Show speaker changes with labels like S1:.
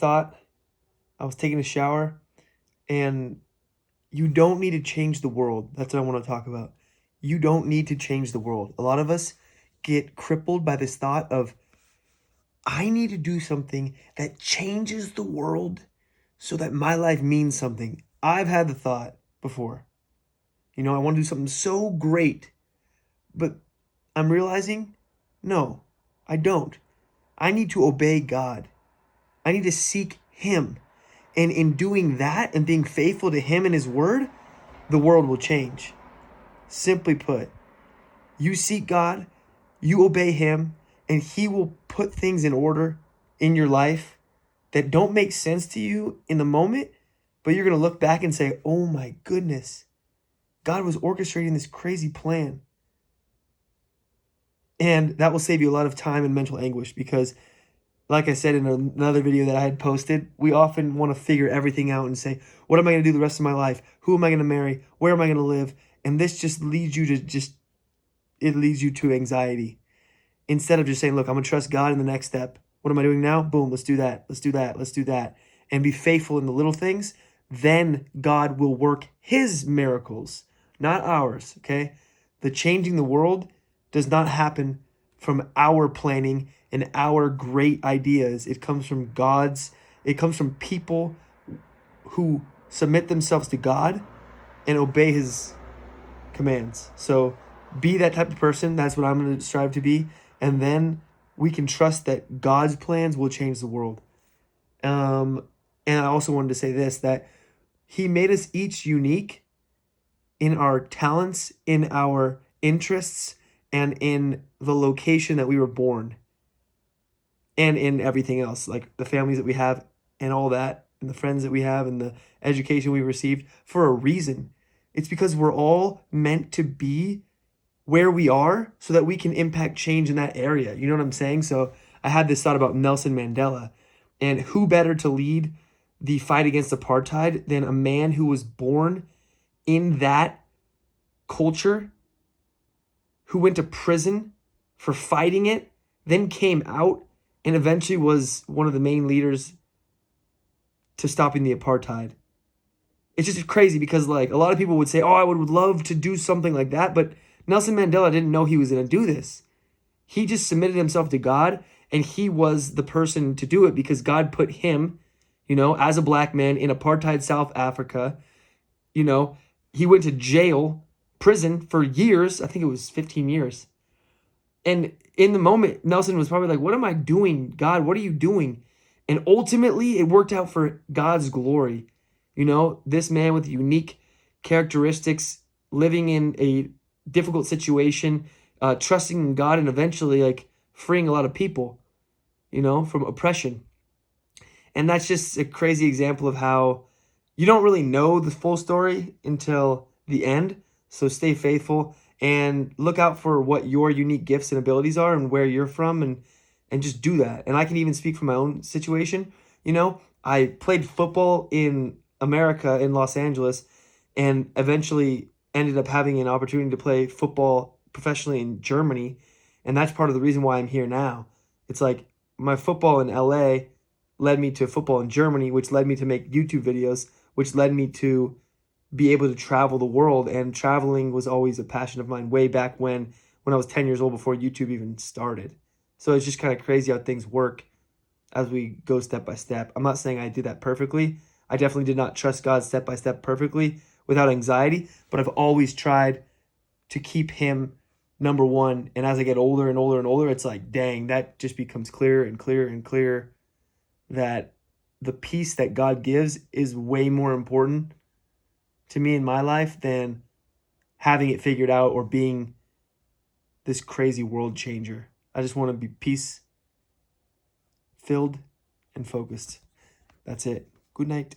S1: thought. I was taking a shower, and you don't need to change the world. That's what I want to talk about. You don't need to change the world. A lot of us get crippled by this thought of, I need to do something that changes the world so that my life means something. I've had the thought before. I want to do something so great, but I'm realizing, no, I don't. I need to obey God. I need to seek Him. And in doing that and being faithful to Him and His word, the world will change. Simply put, you seek God, you obey Him, and He will put things in order in your life that don't make sense to you in the moment, but you're going to look back and say, oh my goodness, God was orchestrating this crazy plan. And that will save you a lot of time and mental anguish because, like I said in another video that I had posted, we often want to figure everything out and say, what am I going to do the rest of my life? Who am I going to marry? Where am I going to live? And this just leads you to anxiety. Instead of just saying, look, I'm going to trust God in the next step. What am I doing now? Boom, let's do that. Let's do that. Let's do that. And be faithful in the little things. Then God will work His miracles, not ours, okay? The changing the world does not happen from our planning and our great ideas. It comes from it comes from people who submit themselves to God and obey His commands. So be that type of person. That's what I'm going to strive to be. And then we can trust that God's plans will change the world. And I also wanted to say this, that He made us each unique in our talents, in our interests, and in the location that we were born, and in everything else, like the families that we have and all that, and the friends that we have and the education we received, for a reason. It's because we're all meant to be where we are so that we can impact change in that area. You know what I'm saying? So I had this thought about Nelson Mandela, and who better to lead the fight against apartheid than a man who was born in that culture, who went to prison for fighting it, then came out and eventually was one of the main leaders to stopping the apartheid. It's just crazy because, like, a lot of people would say, oh, I would love to do something like that, but Nelson Mandela didn't know he was going to do this. He just submitted himself to God, and he was the person to do it because God put him, as a black man in apartheid South Africa. He went to jail, prison for years. I think it was 15 years. And in the moment, Nelson was probably like, what am I doing? God, what are you doing? And ultimately, it worked out for God's glory. This man with unique characteristics, living in a difficult situation, trusting in God, and eventually like freeing a lot of people, from oppression. And that's just a crazy example of how you don't really know the full story until the end. So stay faithful and look out for what your unique gifts and abilities are and where you're from, and just do that. And I can even speak from my own situation. I played football in America, in Los Angeles, and eventually ended up having an opportunity to play football professionally in Germany. And that's part of the reason why I'm here now. It's like my football in LA led me to football in Germany, which led me to make YouTube videos, which led me to be able to travel the world. And traveling was always a passion of mine way back when I was 10 years old, before YouTube even started. So it's just kind of crazy how things work as we go step by step. I'm not saying I did that perfectly. I definitely did not trust God step by step perfectly without anxiety, but I've always tried to keep Him number one. And as I get older and older and older, it's like, dang, that just becomes clearer and clearer and clearer that the peace that God gives is way more important to me in my life than having it figured out or being this crazy world changer. I just want to be peace filled and focused. That's it. Good night.